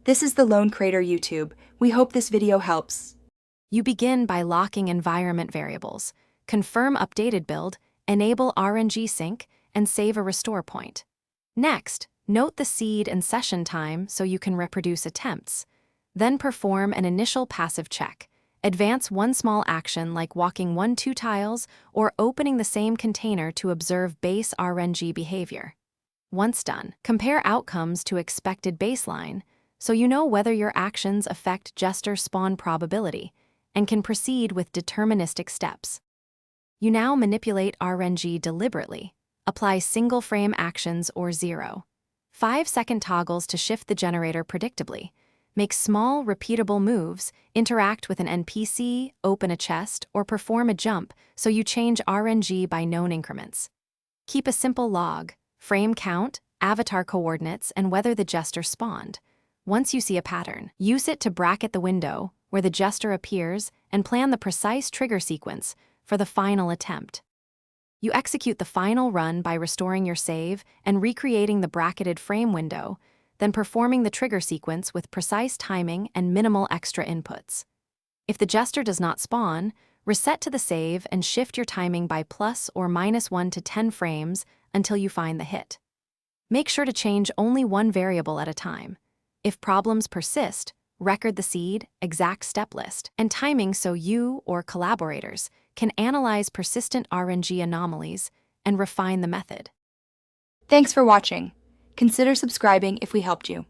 This is the Lone Crater YouTube. We hope this video helps. You begin by locking environment variables, confirm updated build, enable RNG sync, and save a restore point. Next, note the seed and session time so you can reproduce attempts. Then perform an initial passive check. Advance one small action like walking 1-2 tiles or opening the same container to observe base RNG behavior. Once done, compare outcomes to expected baseline so you know whether your actions affect Jester spawn probability and can proceed with deterministic steps. You now manipulate RNG deliberately. Apply single frame actions or 0. 5-second toggles to shift the generator predictably. Make small, repeatable moves, interact with an NPC, open a chest, or perform a jump so you change RNG by known increments. Keep a simple log, frame count, avatar coordinates, and whether the Jester spawned. Once you see a pattern, use it to bracket the window where the Jester appears and plan the precise trigger sequence for the final attempt. You execute the final run by restoring your save and recreating the bracketed frame window, then performing the trigger sequence with precise timing and minimal extra inputs. If the Jester does not spawn, reset to the save and shift your timing by +or -1 to 10 frames until you find the hit. Make sure to change only one variable at a time. If problems persist, record the seed, exact step list, and timing so you or collaborators can analyze persistent RNG anomalies and refine the method. Thanks for watching. Consider subscribing if we helped you.